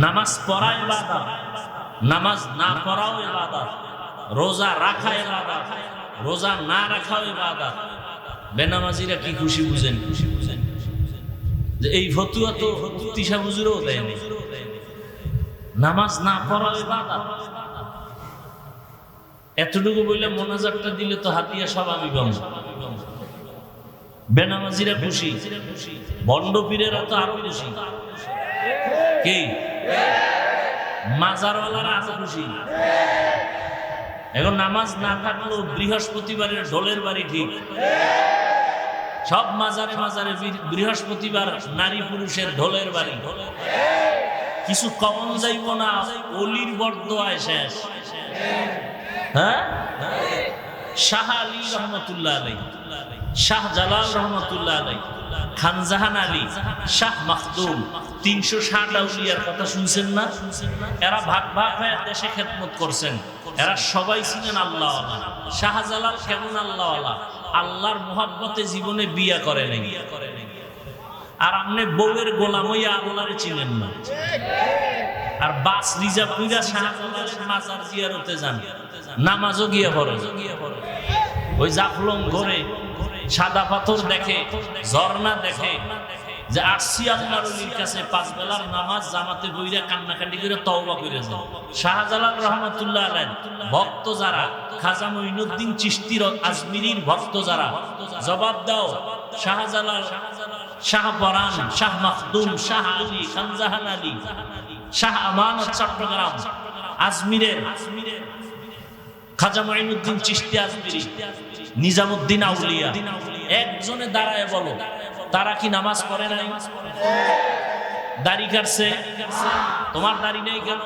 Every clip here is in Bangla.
নামাজ পড়া ইবাদত, নামাজ না পড়াও ইবাদত, রোজা রাখা ইবাদত, রোজা না রাখাও ইবাদত। বেনামাজিরা কি খুশি বুঝেন? যে এই ফতুয়া তো তিশা হুজুরও দেয়নি, নামাজ না পড়াও ইবাদত। এতটুকু বললে মোনাজাতটা দিলে তো হাতিয়া সব আমি পাবো। বেনামাজিরা খুশি, বন্ড পীরেরা তো আরো খুশি। কি মাজারওয়ালারা আরো খুশি। এখন নামাজ না থাকলেও বৃহস্পতিবারের ঢোলের বাড়ি ঠিক। সব মাজারে মাজারে বৃহস্পতিবার নারী পুরুষের ঢোলের বাড়ি। কিছু কমন যাইব না, অলির বরদোয়ায় শেষ। হ্যাঁ, শাহ আলী রহমতুল্লাহ আলাই, শাহ জালাল রহমতুল্লাহ আলাই, খানজাহান আলী, শাহ মাখদুম, 360 আউলিয়ার কথা শুনছেন না? এরা ভাগ ভাগ হয়ে দেশে খেদমত করছেন। এরা সবাই ছিলেন আল্লাহওয়ালা। শাহজালাল কেমন আল্লাহওয়ালা? আল্লাহর মোহাব্বতে জীবনে বিয়া করে নাই। আর আপনি বউয়ের গোলাম হইয়া আল্লাহরে চিনেন না। আর বাস রিজার্ভ কইরা শাহজালালের মাজার জিয়ারতে যান, নামাজও গিয়ে পড়ে। ওই জাফলং ঘরে সাদা পাথর দেখে, ঝর্ণা দেখে, যে আসছি আল্লাহর ওলির কাছে 5 বেলার নামাজ জামাতে বইরা কান্নাকাটি করে তওবা করে যায়। শাহজালাল রহমাতুল্লাহ আলাইহি ভক্ত যারা, খাজা মঈনুদ্দিন চিশতির আজমিরির ভক্ত যারা, জবাব দাও। শাহজালাল, শাহ পরান, শাহ মাখদুম, শাহ আলী, খানজাহান আলী, শাহ আমানত চট্টগ্রাম, আজমিরের খাজা মঈনুদ্দিন চিশতি আজমিরি, নিজামুদ্দিন আউলিয়া, একজনে দাঁড়ায় বলো তারা কি নামাজ পড়ে নাই? দাড়ি কাটছে, তোমার দাড়ি নেই কেন?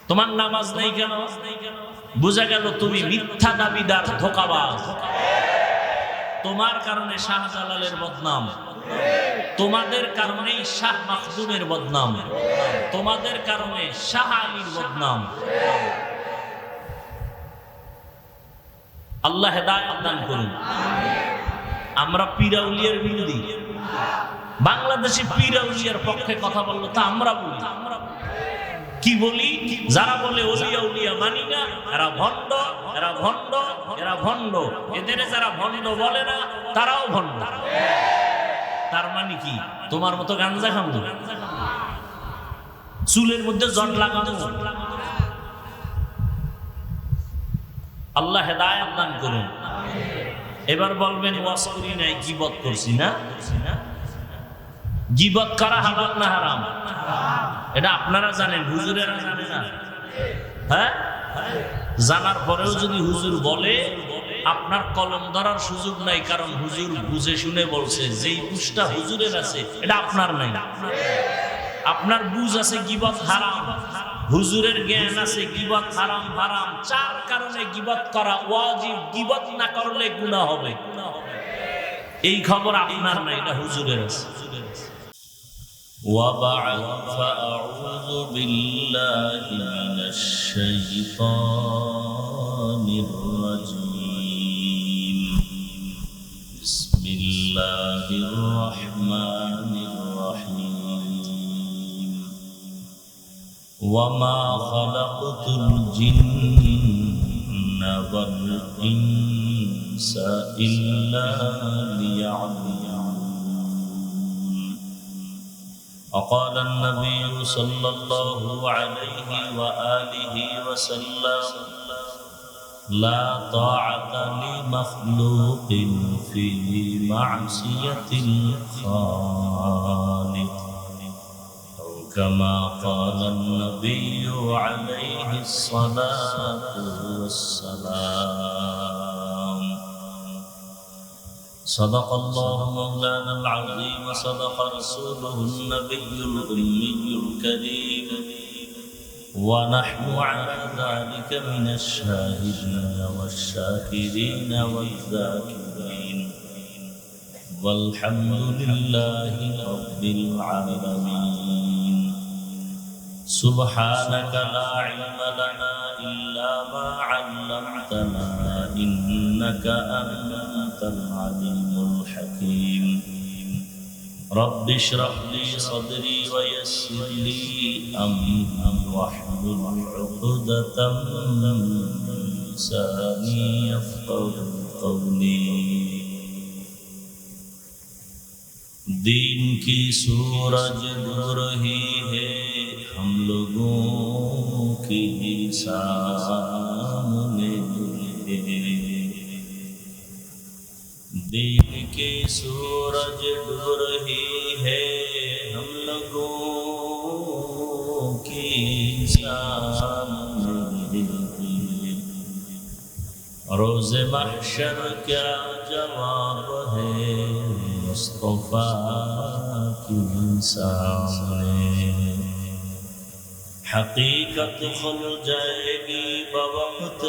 তোমার নামাজ নেই কেন? বুঝা গেল তুমি মিথ্যা দাবিদার, ধোঁকাবাজ। তোমার কারণে শাহজালালের বদনাম, তোমাদের কারণে শাহ মাখদুমের বদনাম, তোমাদের কারণে শাহ আলীর বদনাম। আল্লাহ হেদায়েত দান করুন। আমরা পীরাউলিয়ার বিরোধী, বাংলাদেশে পীরাউলিয়ার পক্ষে কথা বললো তা আমরা বলি। কি বলি? যারা বলে ওলিয়া উলিয়া মানি না, এরা ভণ্ড, এরা ভণ্ড, এরা ভণ্ড। এদের যারা ভণ্ড বলে না তারাও ভণ্ড। তার মানে কি? তোমার মতো গাঞ্জা খামু, চুলের মধ্যে জট লাগানো। আল্লাহ হেদায়েত দান করুন। এবার বলবেন ওয়াজ করি নাই, গীবত করছি না? গীবত করা হালাল না হারাম? এটা আপনারা জানেন, হুজুরেরা জানে না। হ্যাঁ, জানার পরেও যদি হুজুর বলে, আপনার কলম ধরার সুযোগ নাই, কারণ হুজুর বুঝে শুনে বলছে। যেই বুঝটা হুজুরের আছে এটা আপনার নাই। আপনার বুঝ আছে গীবত হারাম, হুজুরের জ্ঞান আছে গীবত হারাম হারাম। 4 কারণে গীবত করা ওয়াজিব, গীবত না করলে গুনাহ হবে। এই খবর আপনার নাই, এটা হুজুরের আছে। وبعد فأعوذ بالله من الشيطان الرجيم. بسم الله الرحمن الرحيم. وما خلقت الجن والإنس إلا ليعبدون. وقال النبي صلى الله عليه وآله وسلم لا طاعة لمخلوق في معصية الخالق، أو كما قال النبي عليه الصلاة والسلام. صدق الله مولانا العظيم وصدق رسوله النبي الأمي الكريم، ونحن على ذلك من الشاهدين والشاكرين والذاكرين، والحمد لله رب العالمين. سبحانك لا علم لنا إلا ما علمتنا إنك أنت العليم الحكيم. رب اشرح لي صدري ويسر لي أمري واحلل عقدة من لساني يفقهوا قولي. دین کی سورج ڈوب رہی ہے ہم لوگوں کی سامنے. دین کی سورج ڈوب رہی ہے ہم لوگوں کی سامنے. روز محشر کیا جواب ہے مصطفیٰ کے سامنے. حقیقت کھل جائے گی بوقت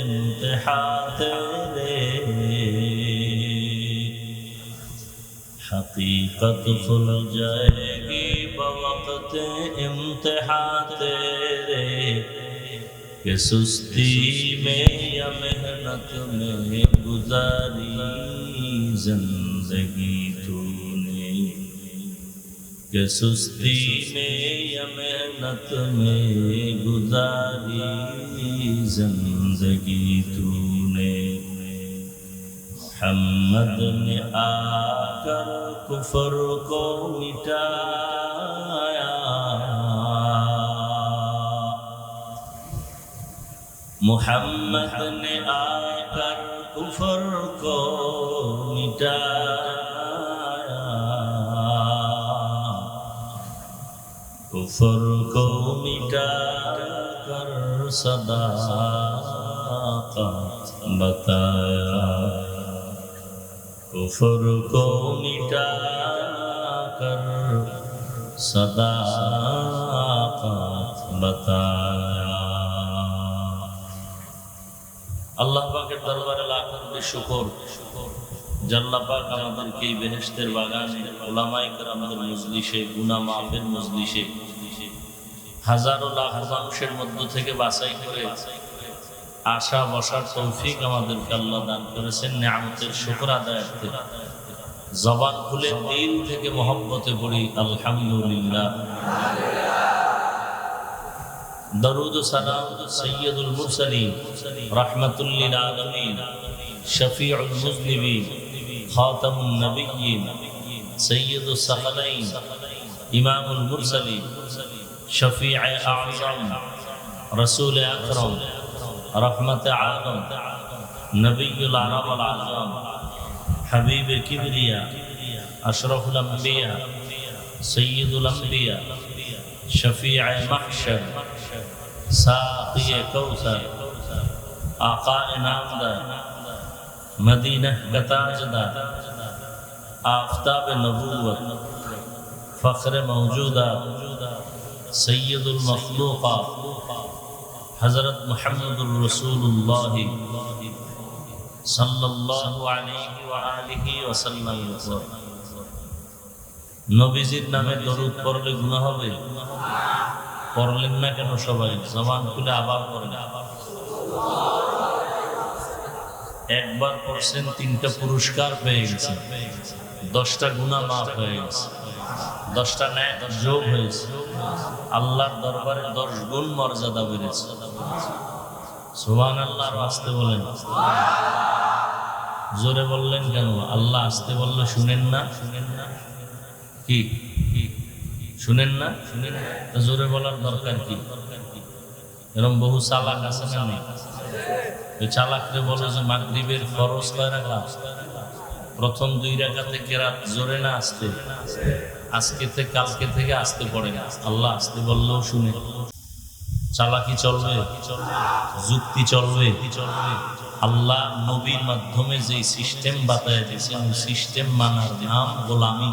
امتحان تیرے. حقیقت کھل جائے گی بوقت امتحان تیرے. کہ سستی میں یا محنت میں گزاری زندگی تو نے. کہ سستی میں یا محنت میں گزاری زندگی تو نے. محمد نے آ کر کفر کو مٹایا. محمد نے آ کر کفر کو مٹایا. کفر کو مٹا کر صداقت بتایا. کفر کو مٹا کر صداقت بتایا. আল্লাহ পাকের দরবারে লাখ কোটি শুকর যে আল্লাহ পাক আমাদেরকে এই বেহেশতের বাগানে উলামায়ে কেরামদের মজলিসে গুনাহ মাফের মজলিসে হাজারো লাখ মানুষের মধ্য থেকে বাছাই করে আশা বসার তৌফিক আমাদেরকে আল্লাহ দান করেছেন. নিয়ামতের শুকর আদায়ার্থে জবান খুলে দিল থেকে মহব্বতে পড়ি আলহামদুলিল্লাহ. درود و سلام سید المرسلین رحمت للعالمین شفیع المذنبین خاتم النبیین سید الثقلین امام المرسلین شفیع اعظم رسول اکرم رحمت عالم نبی العرب العظم حبیب کبریا اشرف الانبیاء سید الانبیاء شفیع محشر ساقی کوثر آقا انعامدار مدینہ کا تاجدار آفتاب نبوت فخر موجودات سید المخلوقات حضرت محمد الرسول اللہ صلی اللہ علیہ وآلہ وسلم. নবীজির নামে দরুদ পড়লে গুনাহ হবে? পড়লেন না কেন সবাই? জবান খুলে আবার পড়েন. একবার পড়ছেন 3টা পুরস্কার পেয়ে গেছেন, 10টা গুনাহ মাফ হয়ে গেছে, 10টা নেক যোগ হয়েছে, আল্লাহর দরবারে 10 গুণ মর্যাদা বেড়েছে. সুবহানাল্লাহ. আস্তে বলেন. জোরে বললেন কেন? আল্লাহ আস্তে বললে শুনেন না? কি শুনেন না? জোরে বলার দরকার কি? এরকম বহু চালাক আছে না নেই? ওই চালাকরে বলো যে মাগরিবের ফরজ কয় রাকাত, প্রথম 2 রাকাতে কেরাত জোরে না আস্তে? আজকে থেকে কালকে থেকে আস্তে পড়ে না. আল্লাহ আস্তে বললেও শুনে. চালাকি চলবে? যুক্তি চলবে? আল্লাহ নবীর মাধ্যমে যে সিস্টেম বাতায় দিয়েছেন ওই সিস্টেম মানার নাম গোলামি.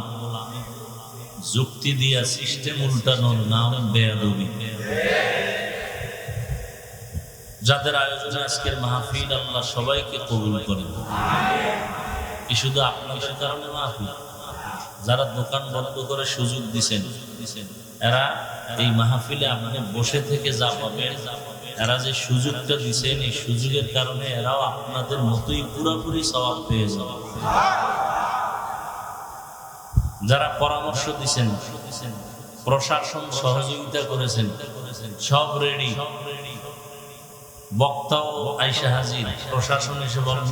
যুক্তি দিয়া সিস্টেম উল্টানোর নাম বেয়াদবি. যাদের আয়োজনে আজকের মাহফিল আল্লাহ সবাইকে কবুল করেন. কি শুধু আপনাদের কারণে মাহফিল? যারা দোকান বন্ধ করে সুযোগ দিছেন এরা এই মাহফিলে আপনি বসে থেকে যা পাবেন, এরা যে সুযোগটা দিছেন এই সুযোগের কারণে এরাও আপনাদের মতোই পুরোপুরি সওয়াব পেয়ে যাবে. যারা পরামর্শ দিচ্ছেন, প্রশাসন সহযোগিতা করেছেন, সব রেডি। বক্তাও আইসা হাজির, প্রশাসন এসে বলল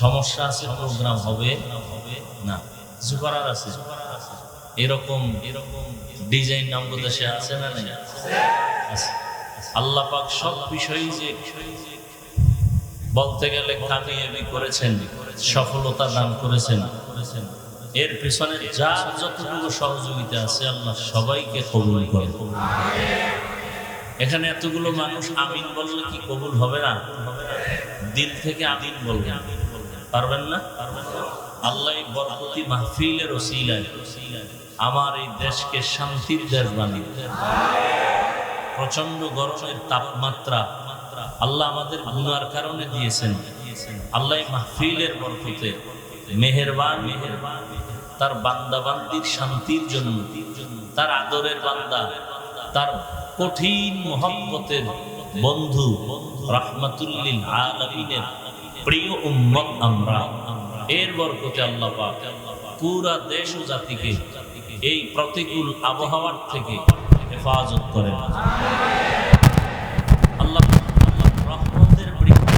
সমস্যা আছে, প্রোগ্রাম হবে না, কিছু করার আছে। এরকম ডিজাইন আমাদের দেশে আছে না নেই? আল্লাহ পাক সব বিষয় যে বলতে গেলে কামিয়াবি করেছেন, সফলতা দান করেছেন, এর পেছনে যার যতটুকু সহযোগিতা আছে আল্লাহ সবাইকে কবুল করেন। এখানে এতগুলো মানুষ আমিন বললে কি কবুল হবে না? দিল থেকে আমিন বলবেন, পারবেন না? আল্লাহ বরকতি মাহফিলের ওসিলায় আমার এই দেশকে শান্তির দেশ বানিয়ে, প্রচন্ড গরমের তাপমাত্রা আল্লাহ আমাদের গুনার কারণে দিয়েছেন। আল্লাহ মাহফিলের বরকতে মেহেরবান তার বান্দা বান্দির শান্তির জন্য, তার আদরের বান্দা, তার কঠিন মহব্বতের বন্ধু, রাহমাতুল্লিল আলামিনের প্রিয় উম্মত আমরা, এর বরকতে আল্লাহ পাক পুরা দেশ ও জাতিকে এই প্রতিকূল আবহাওয়ার থেকে হেফাজত করেন। আল্লাহ রহমতের বৃষ্টি,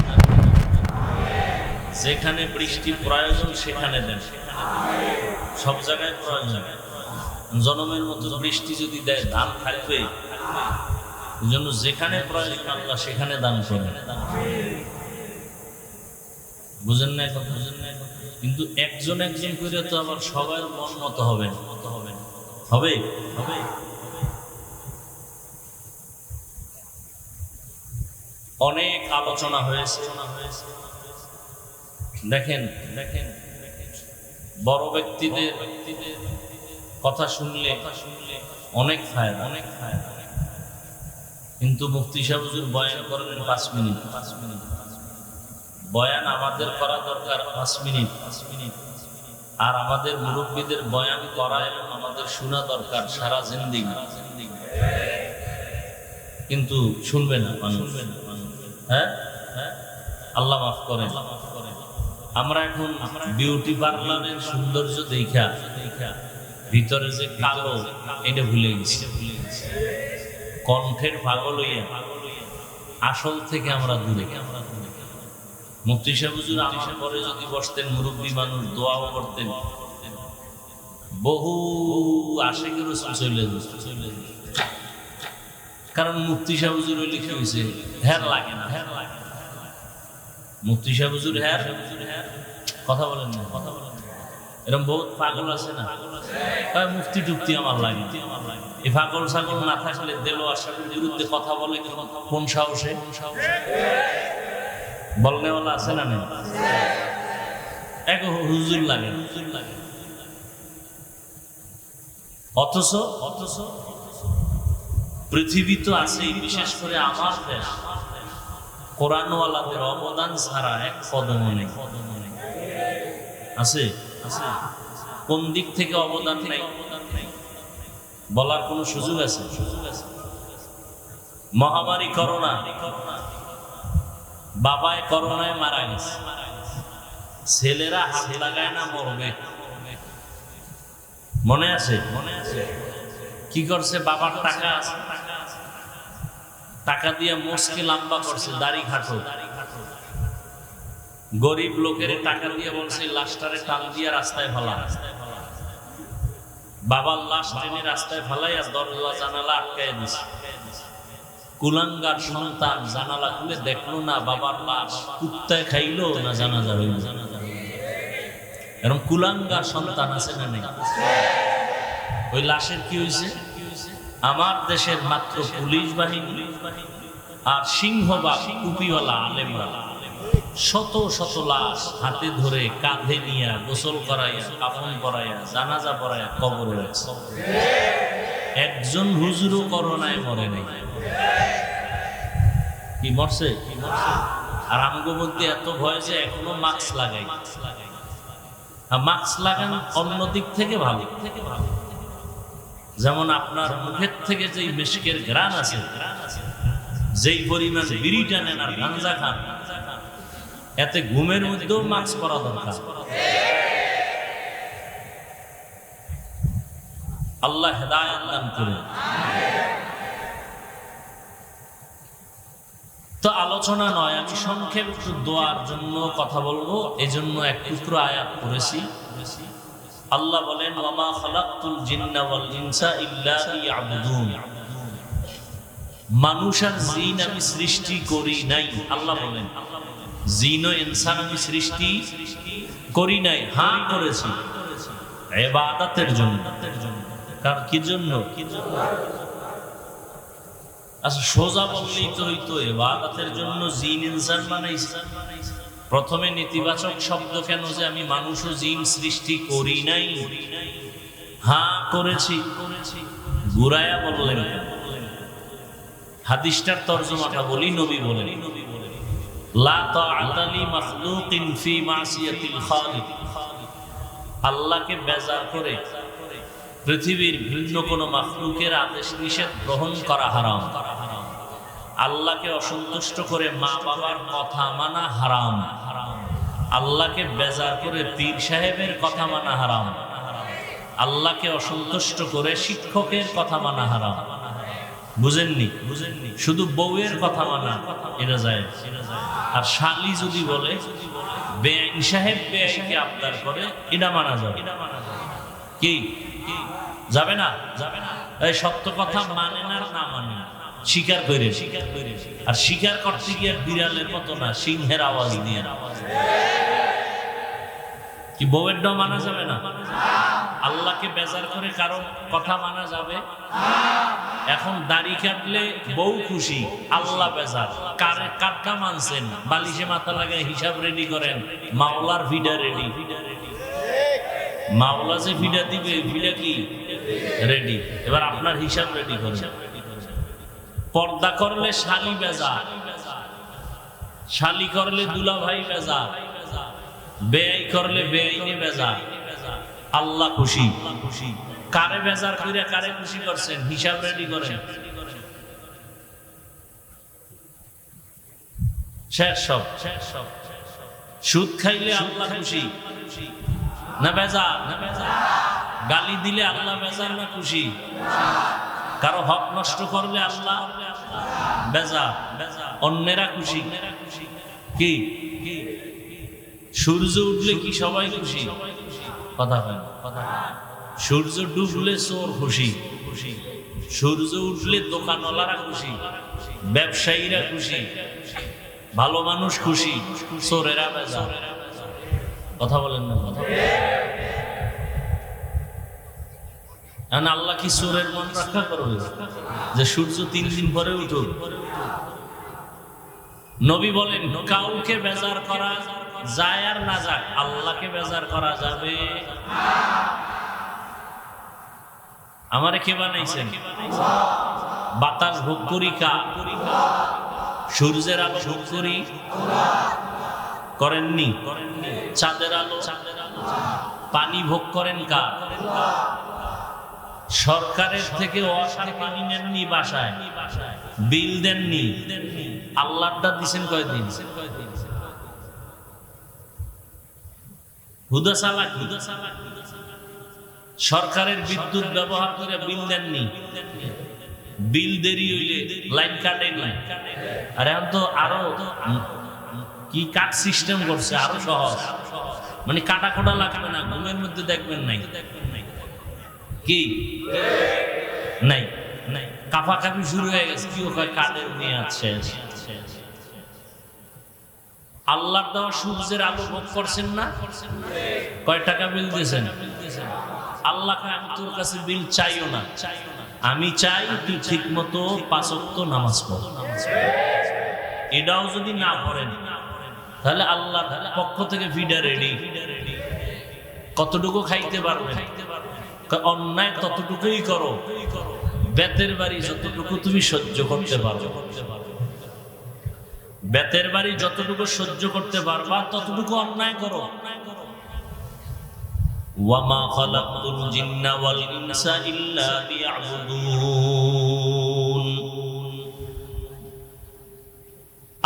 যেখানে বৃষ্টি প্রয়োজন সেখানে দেন, সব জায়গায় প্রয়োজন। জনমের মতো বৃষ্টি যদি দেয় ধান থাকবে, এই জন্য যেখানে প্রয়োজন আল্লাহ সেখানে দান করেন। বুঝেন না এখন? কিন্তু একজন একজন করে তো আবার সবার মন মতো হবে হবে হবে। অনেক আলোচনা হয়েছে। দেখেন বড় ব্যক্তিদের কথা শুনলে অনেক ফায়দা, কিন্তু মুফতি সাহেব হুজুর বয়ান করেন 5 মিনিট। বয়ান আমাদের করা দরকার 5 মিনিট, আর আমাদের মুরব্বীদের বয়ান করা এবং আমাদের শোনা দরকার সারা জিন্দেগি। কিন্তু শুনবে না মানুষ। হ্যাঁ, আল্লাহ মাফ করেন। আমরা এখন বিউটি পার্লারের সৌন্দর্য দেখা ভিতরে যে কালো এটা ভুলে গেছি। কণ্ঠের পাগল হইয়া আসল থেকে আমরা দূরে। মুফতি সাহেব হুজুর আমার পরে যদি বসতেন, মুরব্বী মানুষ দোয়াও করতেন, বহু আশিকের রাসূল চলে যেত। কারণ মুফতি সাহেব হুজুর হইলে কি হয়েছে, হ্যার লাগে না। মুফতি সাহেব হুজুর হ্যার কথা বলেন না, এরকম বহুত পাগল আছে না, মুফতি টুফতি আমার লাগে। এই পাগল ছাগল না থাকলে দেলোয়ার সাহেবের বিরুদ্ধে কথা বলে কোন সাহসে? বলনেওয়ালা আছে না নেই? এক হুজুর লাগে। অথচ পৃথিবী তো আছেই, বিশেষ করে আমার দেশ, কোরআনওয়ালাদের অবদান ছাড়া এক কদম নেই। আছে? কোন দিক থেকে অবদান নেই বলার কোন সুযোগ আছে? মহামারী করোনা, বাবায় করোনায় মারা গেছে, ছেলেরা হাত লাগায় না মরবে। মনে আছে? কি করছে? বাবার টাকা আছে, টাকা দিয়ে মোষকে লম্বা করছে, দাড়ি খাটো। গরিব লোকের টাকা দিয়ে বলছে লাশটারে টান দিয়ে রাস্তায় ফেলা। বাবার লাশ টেনে রাস্তায় ফেলাই আর দরজা জানালা আটকায় দিছে। কুলাঙ্গার সন্তান জানালা খুলে দেখলো না বাবার লাশ কুত্তায় খাইলো না জানাজা হইল। এরকম কুলাঙ্গার সন্তান আছে না নেই? ওই লাশের কি হয়েছে? আমার দেশের মাত্র পুলিশ বাহিনী আর সিংহবাগ টুপিওয়ালা আলেমরা শত শত লাশ হাতে ধরে কাঁধে নিয়ে গোসল করাইয়া, কাফন করাইয়া, জানাজা পড়াইয়া কবরে রাখছে। একজন হুজুরও করোনায় মরে নাই। কি মরছে? আর আমগো মধ্যে এত ভয় যে এখনো মাস্ক লাগাই। মাস্ক লাগান অন্য দিক থেকে ভালো। যেমন আপনার মুখের থেকে যেই মেশকের ঘ্রাণ আছে, যেই পরিমাণ বিড়ি টানেন আর গাঞ্জা খান, এতে ঘুমের মধ্যেও মাস্ক পরা দরকার। আল্লাহ হেদায়েত দান করুন। তো আলোচনা নয়, আমি সংক্ষেপ একটু দোয়ার জন্য কথা বলবো, এজন্য এক টুকরো আয়াত পড়েছি। আল্লাহ বলেন, ওয়ামা খালাকতুল জিন্না ওয়াল ইনসা ইল্লা লিয়াবুদুন। মানুষ আর জিন আমি সৃষ্টি করি নাই। আল্লাহ বলেন, জিন ও ইনসান আমি সৃষ্টি করি নাই, হ্যাঁ করেছি ইবাদতের জন্য। কার কি জন্য? আচ্ছা, সোজা বললেই তো হইতো, ইবাদতের জন্য জিন ইনসান বানাইছে। প্রথমে নেতিবাচক শব্দ কেন যে আমি মানুষ ও জিন সৃষ্টি করি নাই? হ্যাঁ করেছি। ঘুরায়া বললেন। হাদিসটার তরজমাটা বলি, নবী বলেন, লা তাআতা লি মাখলুকিন ফি মাসিয়াতিল খালিক। আল্লাহকে বেজার করে পৃথিবীর ভিন্ন কোন মাখলুকের আদেশ নিষেধ গ্রহণ করা হারাম। আল্লাহকে অসন্তুষ্ট করে মা বাবার কথা মানা হারাম। আল্লাহকে বেজার করে পীর সাহেবের কথা মানা হারাম। আল্লাহকে অসন্তুষ্ট করে শিক্ষকের কথা মানা হারাম। বুঝেননি? শুধু বউয়ের কথা মানা এটা যায়। আর শালি যদি বলে বেআইন সাহেব বেআইনকে আবদার করে, এটা মানা যাবে। কি যাবে না? এই সত্য কথা মানে না, না মানে স্বীকার করে। আর স্বীকার করতে গিয়ে বিড়ালের মতো না, সিংহের আওয়াজ দিয়ে। কি বউয়ের ডাও মানা যাবে না? আল্লাহকে বেজার করে কারণ কথা মানা যাবে? এখন দাড়ি কাটলে বউ খুশি, আল্লাহ বেজার। কাটটা মানছেন, বালিশে মাথা লাগায় হিসাব রেডি করেন, মাওলার ভিডা রেডি। মাওলা যে ভিডা দিবে, ভিডা কি রেডি, এবার আপনার হিসাব রেডি করেন। পর্দা করলে শালি বেজার, শালি করলে দুলা ভাই বেজার, বেআই করলে বেআইনে বেজার। আল্লাহ খুশি। কারে বেজার করে কারে খুশি করছেন, হিসাব রেডি করেন। শেষ সব। সুদ খাইলে আল্লাহ খুশি না বেজার? গালি দিলে আল্লাহ বেজার না খুশি? কারো হক নষ্ট করলে আল্লাহ বেজার, অন্যেরা খুশি। কি সূর্য উঠলে কি সবাই খুশি? কথা হয় না। সূর্য ডুবলে চোর খুশি, সূর্য উঠলে দোকানওয়ালারা খুশি, ব্যবসায়ীরা খুশি, ভালো মানুষ খুশি, চোরেরা বেজার। কথা বলেন না? কথা আল্লাহ কি চোরের মন রক্ষা করবে যে সূর্য 3 দিন পরে উঠুক? নবী বলেন, কাউকে বেজার করা যায় আর না যায়, আল্লাহকে বেজার করা যাবে? আমারে কে বানাইছেন? বাতাস ভোগ করি কা? সূর্যের আলো ভোগ করি করেননি? চাঁদের আলো, পানি ভোগ করেন কা? সরকারের থেকে ওয়াসার পানি নেননি, বাসায় বিল দেননি, আল্লাহটা দিছেন কয়দিন? হুদা সালাক। সরকারের বিদ্যুৎ ব্যবহার করে বিল দেননি, বিল দেরি হইলে লাইন কাটেনি। আর এখন তো আরো কি কাট সিস্টেম করছে, আরো সহজ, মানে কাটা কোটা লাগবে না, ঘুমের মধ্যে দেখবেন নাই। কি নাই নাই, কাফাকাফি শুরু হয়ে গেছে। কি কয় কাদের নিয়ে আছে? আল্লাহর দেওয়া সূর্যের আলো ভোগ করছেন না? কয় টাকা বিল দিয়েছেন? আল্লাহ কয়, আমি তোর কাছে বিল চাইও না, আমি চাই তুই ঠিক মতো 5 ওয়াক্ত নামাজ পড়। এটাও যদি না পড়েন তাহলে আল্লাহর পক্ষ থেকে ভিডা রেডি। কতটুকু খাইতে পারবেন? অন্যায় ততটুকুই করো, বেতের বাড়ি যতটুকু তুমি সহ্য করতে পারো, বেতের বাড়ি যতটুকু সহ্য করতে পারবা ততটুকু অন্যায় করো। ওয়ামা খালাকতুল জিন্না ওয়াল ইনসা ইল্লা লিয়াবুদুন।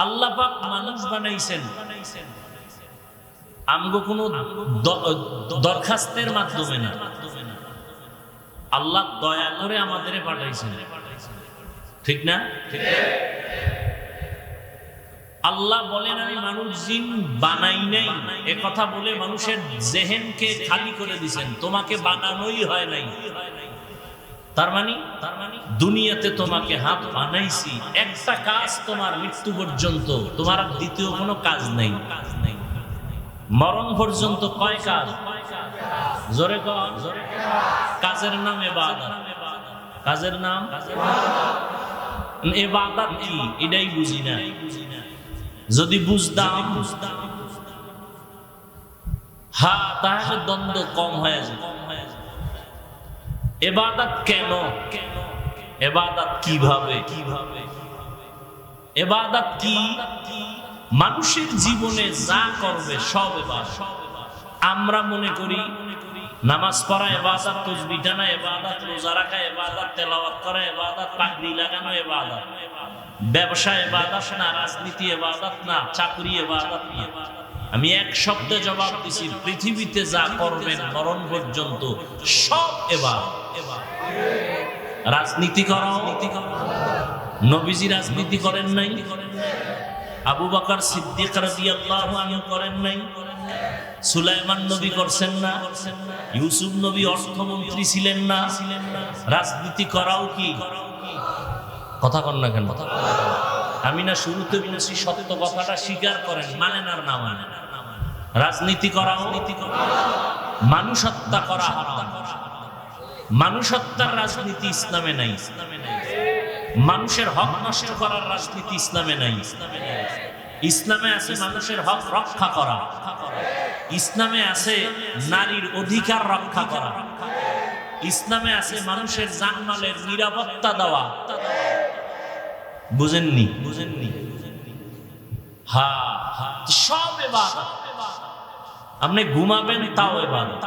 আল্লাহ পাক মানুষ বানাইছেন আমগো কোনো দরখাস্তের মাধ্যমে না, আল্লাহ দয়া করে আমাদের পাঠাইছেন, ঠিক না? আল্লাহ বলেন আমি মানুষ জিন বানাই নাই, এ কথা বলে মানুষের জেহেনকে খালি করে দিয়েছেন, তোমাকে বানানোই হয় নাই। তার মানে দুনিয়াতে তোমাকে হাত বানাইছি, একটা কাজ তোমার মৃত্যু পর্যন্ত, তোমার আর দ্বিতীয় কোনো কাজ নেই। মরণ পর্যন্ত কয় কাজ? জোরে কর। কাজের নাম ইবাদত। কাজের নাম ইবাদত কি এটাই বুঝি না। যদি বুঝতাম হ্যাঁ তাহলে দ্বন্দ্ব কম হয়ে যায়। ইবাদত কেন, ইবাদত কিভাবে, ইবাদত কি? মানুষের জীবনে যা করবে সব ইবাদত। আমরা মনে করি নামাজ পড়া ইবাদত, তাসবিহ টানা ইবাদত, রোজা রাখা ইবাদত, তেলাওয়াত করা ইবাদত, পাগড়ি লাগানো ইবাদত, ব্যবসা ইবাদত না, রাজনীতি ইবাদত না, চাকরি ইবাদত না। আমি এক শব্দে জবাব দিছি, পৃথিবীতে যা করবেন মরণ পর্যন্ত সব ইবাদত। রাজনীতি করা, নবীজি রাজনীতি করেন নাই, আবু বকর সিদ্দিক রাদিয়াল্লাহু আনহু করেন নাই, সুলাইমান নবী করছেন না, ইউসুফ নবী অর্থমন্ত্রী ছিলেন না। রাজনীতি করাও কি? কথা কন না কেন? আমি না শুরুতে বলেছি সত্য কথাটা স্বীকার করেন, মানেন আর না মানেন। রাজনীতি করাও, মানুষ হত্যা করা হারাম। মানুষ হত্যার রাজনীতি ইসলামে নাই। মানুষের হক নষ্ট করার রাজনীতি ইসলামে নাই। ইসলামে আছে মানুষের হক রক্ষা করা, ইসলামে আছে নারীর অধিকার রক্ষা করা, ইসলামে আছে মানুষের জানমালের নিরাপত্তা দেওয়া। বুঝেননি? হ্যাঁ, সব ইবাদত। আপনি ঘুমাবেন তাও ইবাদত,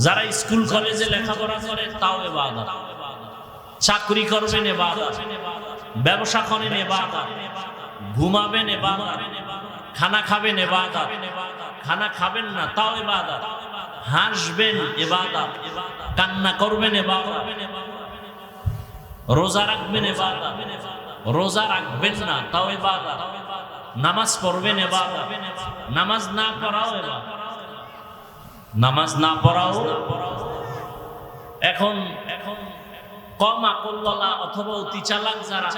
যারা স্কুল কলেজে লেখাপড়া করে তাও ইবাদত, চাকরি করবেন ইবাদত, ব্যবসা করেন ইবাদত, ঘুমাবেন ইবাদত, খানা খাবেন ইবাদত, খানা খাবেন না তাও ইবাদত, হাসবেন ইবাদত, কান্না করবেন ইবাদত, রোজা রাখবেন ইবাদত, রোজা রাখবেন না তাও ইবাদত, নামাজ পড়বেন ইবাদত, নামাজ না পড়াও ইবাদত, নামাজ না পড়াও। এখন কম আকলওয়ালা অথবা অতি চালাক যারা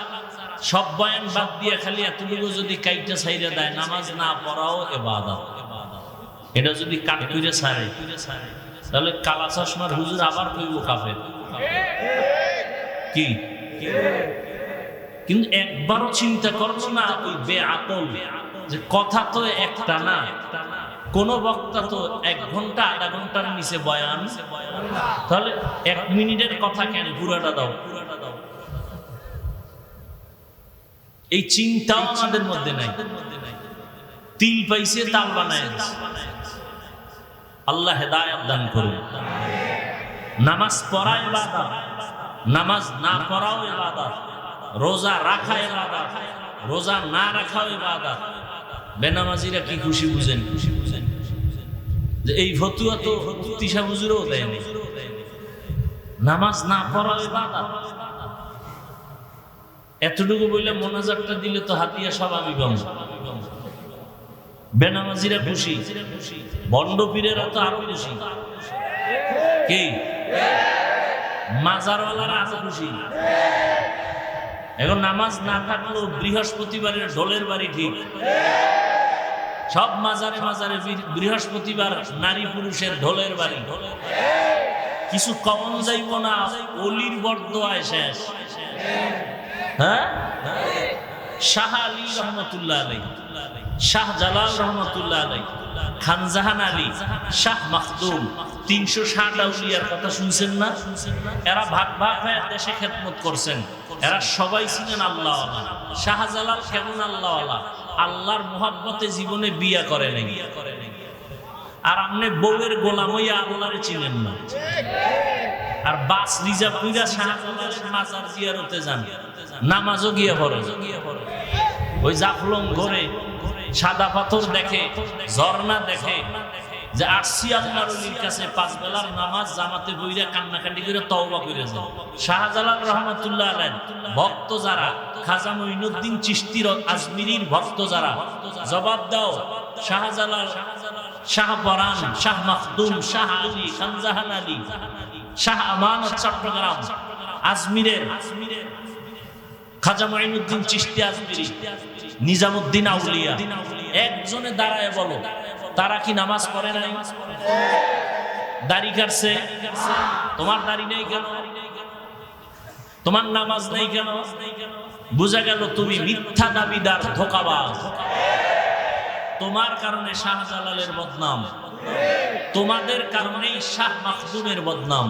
সব বয়ান বাদ দিয়ে খালি এতটুকু যদি কাইটা ছাইরা দেয়, নামাজ না পড়াও ইবাদত, এটা যদি কাট কইরা ছাড়ে তাহলে কালা চশমার হুজুর আবার কইব কাফের। কি? কিন্তু একবারও চিন্তা করলো না ওই বেআকল যে কথা তো একটা না, কোন বক্তা তো 1 ঘন্টা 1/2 ঘন্টার নিচে বয়ান, তাহলে 1 মিনিটের কথা কেন পুরাটা দাও? এই চিন্তাও আমাদের মধ্যে নাই। তিল পাইছে তাল বানায়। আল্লাহ হেদায়েত দান করুন। নামাজ পড়া ইবাদত, নামাজ না পড়াও ইবাদত, রোজা রাখা ইবাদত, রোজা না রাখাও ইবাদত। বেনামাজিরা কি খুশি বুঝেন? যে এই ফতুয়া তো তিশা হুজুরও দেয়নি। নামাজ না পড়া ইবাদত, এতটুকু বললে মোনাজাতটা দিলে তো হাতিয়া সব আমি পাবো। বেনামাজিরা খুশি, বন্ড পীরেরা তো আরো খুশি। কি? মাজারওয়ালারা আরো খুশি। এখন নামাজ না থাকলেও বৃহস্পতিবারের ঢোলের বাড়ি ঠিক। সব মাজারে মাজারে বৃহস্পতিবার নারী পুরুষের ঢোলের বাড়ি। কিছু কমন যাইব না, অলির বরদোয়ায় শেষ। হ্যাঁ, শাহ আলী রহমতুল্লাহ আলাই, শাহ জালাল রহমতুল্লাহ আলাই, খানজাহান আলী, শাহ মাখদুম, 360 আউলিয়ার কথা শুনছেন না? এরা ভাগ ভাগ হয়ে দেশে খেদমত করছেন। এরা সবাই ছিলেন আল্লাহওয়ালা। শাহজালাল কেমন আল্লাহওয়ালা? আল্লাহর মোহাব্বতে জীবনে বিয়া করে নাই। আর আপনি বউয়ের গোলাম হইয়া আল্লাহরে চিনেন না। আর বাস রিজার্ভ কইরা শাহজালালের মাজার জিয়ারতে যান, নামাজও গিয়ে পড়ে। ওই জাফলং ঘরে সাদা পাথর দেখে, ঝর্ণা দেখে, যে আসছি আল্লাহর ওলির কাছে 5 বেলার নামাজ জামাতে বইরা কান্নাকাটি করে তওবা করে যায়। শাহজালাল রহমাতুল্লাহ আলাইহি ভক্ত যারা, খাজা মঈনুদ্দিন চিশতির আজমিরির ভক্ত যারা, জবাব দাও শাহজালাল, শাহ পরান, শাহ মাখদুম, শাহ আলী, খানজাহান আলী, শাহ আমানত চট্টগ্রাম, আজমিরের খাজা মঈনুদ্দিন চিশতি আজমিরি, নিজামুদ্দিন আউলিয়া, একজনে দাঁড়ায় বলো তারা কি নামাজ পড়ে নাই? দাড়ি কাটছে, তোমার দাড়ি নেই কেন? তোমার নামাজ নেই কেন? বুঝা গেল তুমি মিথ্যা দাবিদার, ধোঁকাবাজ। তোমার কারণে শাহজালালের বদনাম, তোমাদের কারণেই শাহ মাখদুমের বদনাম,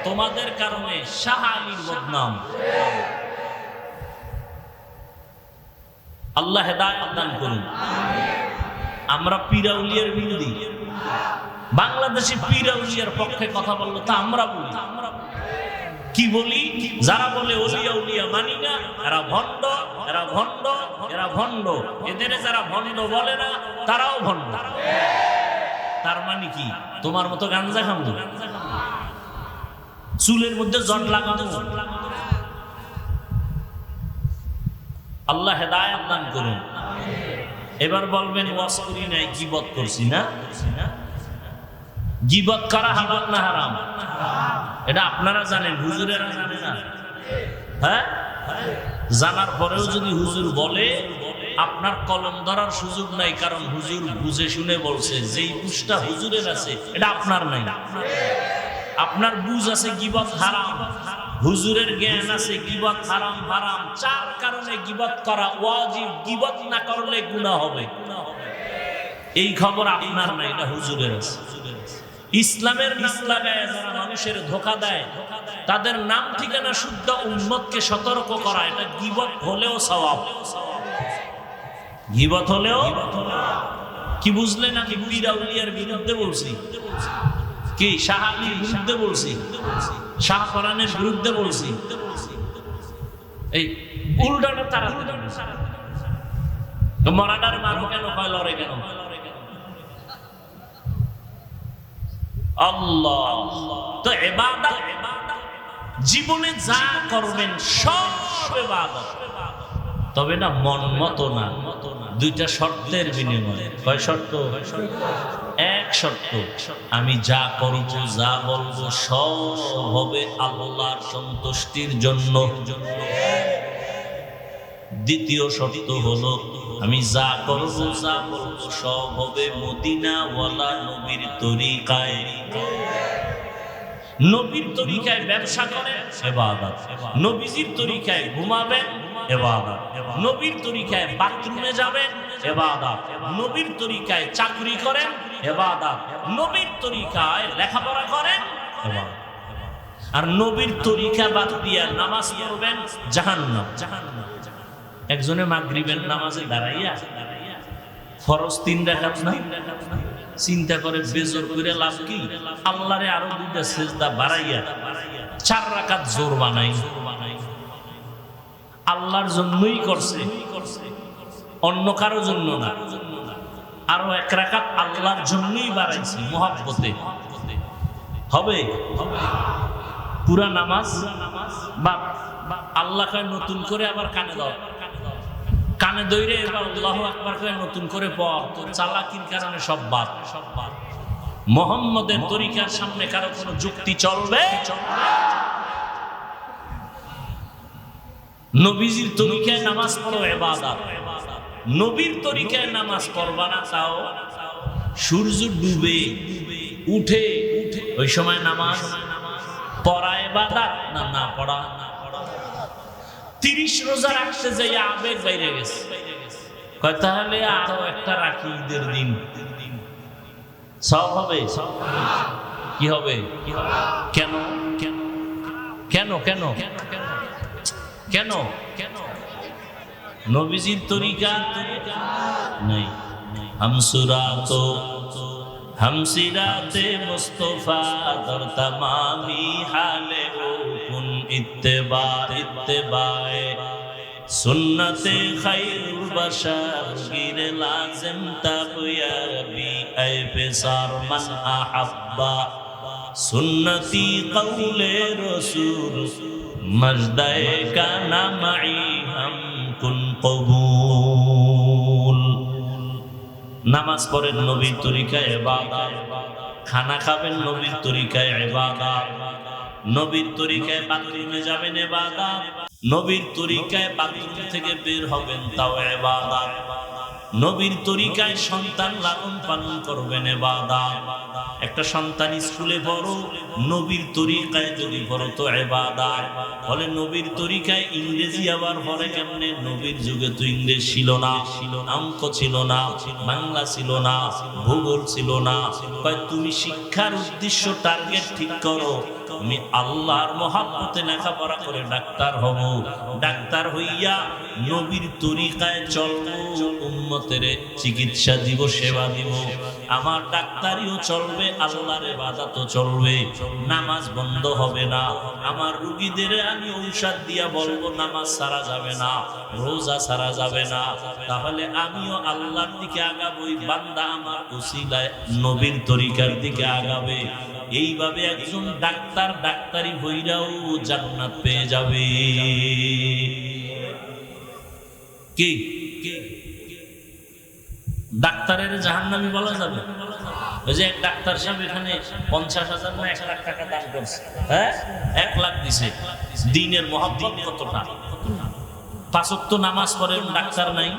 তোমাদের কারণে শাহ আলীর বদনাম। আল্লাহ হেদায়েত দান করুন। আমরা পীরাউলিয়ার বিরোধী, বাংলাদেশে পীরাউলিয়ার পক্ষে কথা বললো তা আমরা বলি। কি বলি? যারা বলে ওলিয়া উলিয়া মানি না, এরা ভণ্ড, এরা ভণ্ড, এরা ভণ্ড। এদের যারা ভণ্ড বলে না তারাও ভণ্ড। তার মানে কি? তোমার মতো গাঞ্জা খামু, চুলের মধ্যে জট লাগানো। আল্লাহ হেদায়েত দান করুন। এবার বলবেন ওয়াজ করি নাই, গীবত করছি না? গীবত করা হালাল না হারাম? এটা আপনারা জানেন, হুজুরেরা জানে না। হ্যাঁ, জানার পরেও যদি হুজুর বলে, আপনার কলম ধরার সুযোগ নাই, কারণ হুজুর বুঝে শুনে বলছে। যেই বুঝটা হুজুরের আছে এটা আপনার নাই। আপনার বুঝ আছে গীবত হারাম, হুজুরের জ্ঞান আছে গীবত হারাম হারাম। 4 কারণে গীবত করা ওয়াজিব, গীবত না করলে গুনাহ হবে। এই খবর আপনার নাই, এটা হুজুরের আছে। ইসলামের নাম লাগায় যারা মানুষের ধোঁকা দেয়, তাদের নাম ঠিকানা শুদ্ধ উম্মতকে সতর্ক করা, এটা গীবত হলেও সওয়াব। গীবত হলেও কি বুঝলেন? আমি পীরাউলিয়ার বিরুদ্ধে বলছি, কি শাহ আলীর বিরুদ্ধে বলছি, শাহ পরানের বিরুদ্ধে বলছি। এই উল্টাটা তারা মরাডার মারো কেন, কয় লড়ে কেন? আল্লাহ তো ইবাদত, জীবনে যা করবেন সব ইবাদত, তবে না মন মতো না। 2টা শর্তের বিনিময়ে। কয় শর্ত? 1 শর্ত, আমি যা করব যা বলবো সব হবে আল্লাহর সন্তুষ্টির জন্য। 2য় শর্ত হলো আমি যা করব যা বলবো সব হবে মদিনাওয়ালা নবীর তরিকায়। নবীর তরিকায় ব্যবসা করেন, ইবাদত। নবীজির তরিকায় ঘুমাবেন, ইবাদত। নবীর তরিকায় বাথরুমে যাবেন, ইবাদত। নবীর তরিকায় চাকরি করেন, ইবাদত। নবীর তরিকায় লেখাপড়া করেন, ইবাদত। আর নবীর তরিকা বাদ দিয়া নামাজ পড়বেন, জাহান্নাম। একজনে মাগরিবের নামাজে দাঁড়াইয়া ফরজ 3 রাকাত না, চিন্তা করে বেজোর করে লাভ কি? আল্লাহরে আরো 2টা সিজদা বাড়াইয়া 4 রাকাত জোর বানাই। আল্লাহর জন্যই করছে, অন্য কারো জন্য না। আরো 1 রাকাত আল্লাহর জন্যই বাড়াইছি, মুহাব্বতে। হবে পুরা নামাজ বা আল্লাহ কয় নতুন করে আবার কানে দাও, কানে দইরে এবার আল্লাহু আকবার করে নতুন করে পড়। তো চালাকির কারণে সব বাদ। মুহাম্মদের তরিকার সামনে কারো কোনো যুক্তি চলবে? নবীজির তরিকায় নামাজ পড়ো, ইবাদত। নবীর তরিকায় নামাজ পড়বা না, তাও সূর্য ডুবে উঠে ওই সময় নামাজ পড়া ইবাদত না? না পড়া। 30 রোজা রাখতে যাই আবেগ বাইরে গেছে, কয় তাহলে আরো একটা রাখি ঈদের দিন, সব হবে। কি হবে? কেন কেন কেন কেন কেন কেন? নবীজির তরিকা নাই। হামসুরাতো হামসিরাতে মুস্তফা দর তামামি হালে ও কুন ইত্তেবা ইত্তেবায়ে সুন্নতে খায়রুল বাশার গিরে লাজিম তাবয়াবি আয় পেসার মান আহাব্বা সুন্নতি কওলে রাসূল মজদায়ে কানা মাই হাম কুন কবুল। নামাজ পড়েন নবীর তরিকায় ইবাদত, খানা খাবেন নবীর তরিকায় ইবাদত, নবীর তরিকায় বাথরুমে যাবেন ইবাদত, নবীর তরিকায় বাথরুম থেকে বের হবেন তাও ইবাদত, নবীর তরিকায় সন্তান লালন পালন করবেন ইবাদত। একটা সন্তান স্কুলে পড়ো নবীর তরিকায় যদি পড়ো তো ইবাদত। বলে নবীর তরিকায় ইংরেজি আবার পড়ে কেমনে? নবীর যুগে তো ইংরেজ ছিল না, অঙ্ক ছিল না, বাংলা ছিল না, ভূগোল ছিল না। তুমি শিক্ষার উদ্দেশ্য টার্গেট ঠিক করো, আমি আল্লাহর মহব্বতে লেখাপড়া করে ডাক্তার হব, ডাক্তার হইয়া নবীর তরিকায় চলবো, উম্মতের চিকিৎসা দিব, সেবা দিব। আমার ডাক্তারিও চলবে, আল্লাহর ইবাদতও চলবে, নামাজ বন্ধ হবে না। আমার রোগীদের আমি ঔষধ দিয়া বলবো নামাজ ছাড়া যাবে না, রোজা ছাড়া যাবে না। তাহলে আমিও আল্লাহর দিকে আগাবো, বান্দা আমার উসিলায় নবীর তরিকার দিকে আগাবে। এইভাবে একজন ডাক্তার ডাক্তারি হইরাও জান্নাত পেয়ে যাবে। কি ডাক্তারের জাহান্নামী বলা যাবে? ওই যে এক ডাক্তার সাহেব এখানে 50,000 না 1 লাখ টাকা দান করছে, হ্যাঁ 1 লাখ দিছে। দিনের মহব্বত কতটা! 5 ওয়াক্ত নামাজ পড়ে ডাক্তার নাই,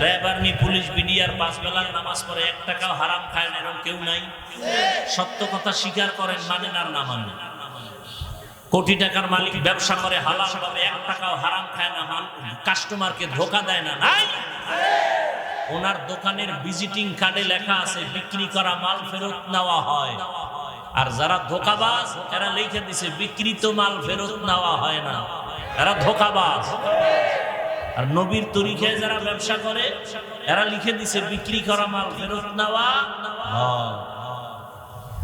র্যাব আর্মি পুলিশ বিডিআর 5 বেলার নামাজ পড়ে 1 টাকাও হারাম খায় না, এরকম কেউ নাই। সত্য কথা স্বীকার করেন, মানেন আর না মানেন। কোটি টাকার মালিক ব্যবসা করে হালাল ভাবে, 1 টাকাও হারাম খায় না, কাস্টমারকে ধোকা দেয় না, নাই। ওনার দোকানের ভিজিটিং কার্ডে লেখা আছে বিক্রি করা মাল ফেরত নেওয়া হয়। আর যারা ধোকাবাজ এরা লিখে দিছে বিক্রিত মাল ফেরত নেওয়া হয় না, এরা ধোকাবাজ। আর নবীর তরিকায় যারা ব্যবসা করে এরা লিখে দিছে বিক্রি করা মাল ফেরত নেওয়া হয়।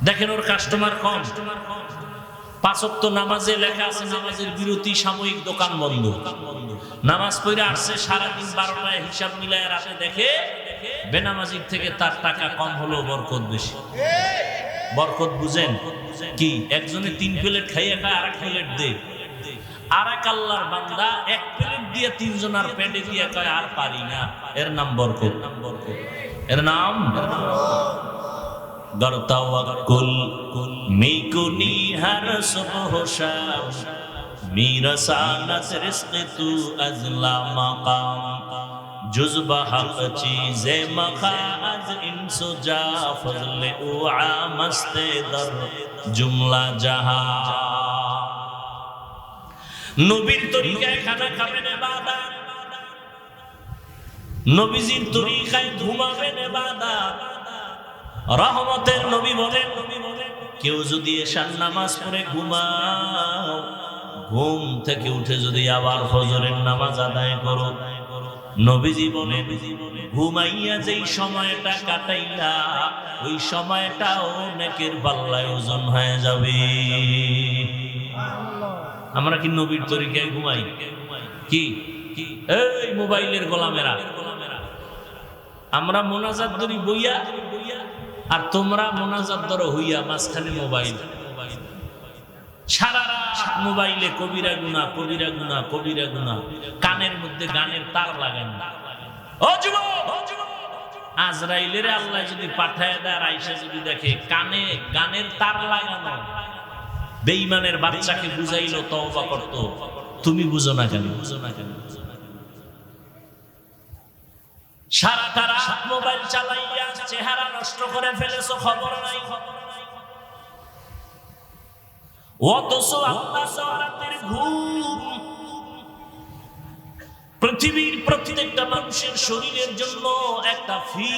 দেখেন ওর কাস্টমার কম। 5 ওয়াক্ত নামাজে লেখা আছে নামাজের বিরতি, সাময়িক দোকান বন্ধ। নামাজ পড়ে আসছে সারাদিন 12টায়, হিসাব মিলায় রাতে দেখে বেনামাজির থেকে তার টাকা কম হলো, বরকত বেশি। বরকত বুঝেন কি? একজনে 3 প্লেট খাইয়ে খায়, আর 1 প্লেট দে। আর এক আল্লাহর বান্দা 1 প্লেট দিয়ে 3 জনের পেটে দিয়ে কয় আর পারি না, এর নাম বরকত। এর নাম गर तवक्कुल मिकुनी हर सुबह शाम मेरा सानत रिस्क तू अजला मकाम जुज़्ब हक चीज़े मखाज इंसु जा फज़ल उ आमस्ते दर जुमला जहां। নবীর তরিকায় খানা খাবেন ইবাদত, নবীজির তরিকায় ঘুমাবেন ইবাদত। রহমতের নবী বলেন, কেউ যদি এশার নামাজ পড়ে ঘুমাও, ঘুম থেকে উঠে যদি আবার ফজরের নামাজ আদায় করো, নবীজি বলেন ঘুমাইয়া যেই সময়টা কাটাইলা ওই সময়টাও নেকের পাল্লায় ওজন হয়ে যাবে। আমরা কি নবীর তরিকায় ঘুমাই? কি এই মোবাইলের গোলামেরা, আমরা মোনাজাত ধরি বইয়া, আর তোমরা মোনাজাত ধরো হইয়া মাঝখানে মোবাইল। সারা রাত মোবাইলে কবিরা গুনাহ, কবিরা গুনাহ, কবিরা গুনাহ। কানের মধ্যে গানের তার লাগান না। ও যুবক, আজরাইলের আল্লাহ যদি পাঠায় দেয়, আর আয়েশা যদি দেখে কানে গানের তার লাগানো, বেঈমানের বাচ্চাকে বুঝাইলো তওবা করতো, তুমি বুঝো না কেন? সারাটা রাত মোবাইল চালাইয়া চেহারা নষ্ট করে ফেলেছো, খবর নাই। অথচ আল্লাহ রাতের ঘুম পৃথিবীর প্রত্যেকটা মানুষের শরীরের জন্য একটা ফ্রি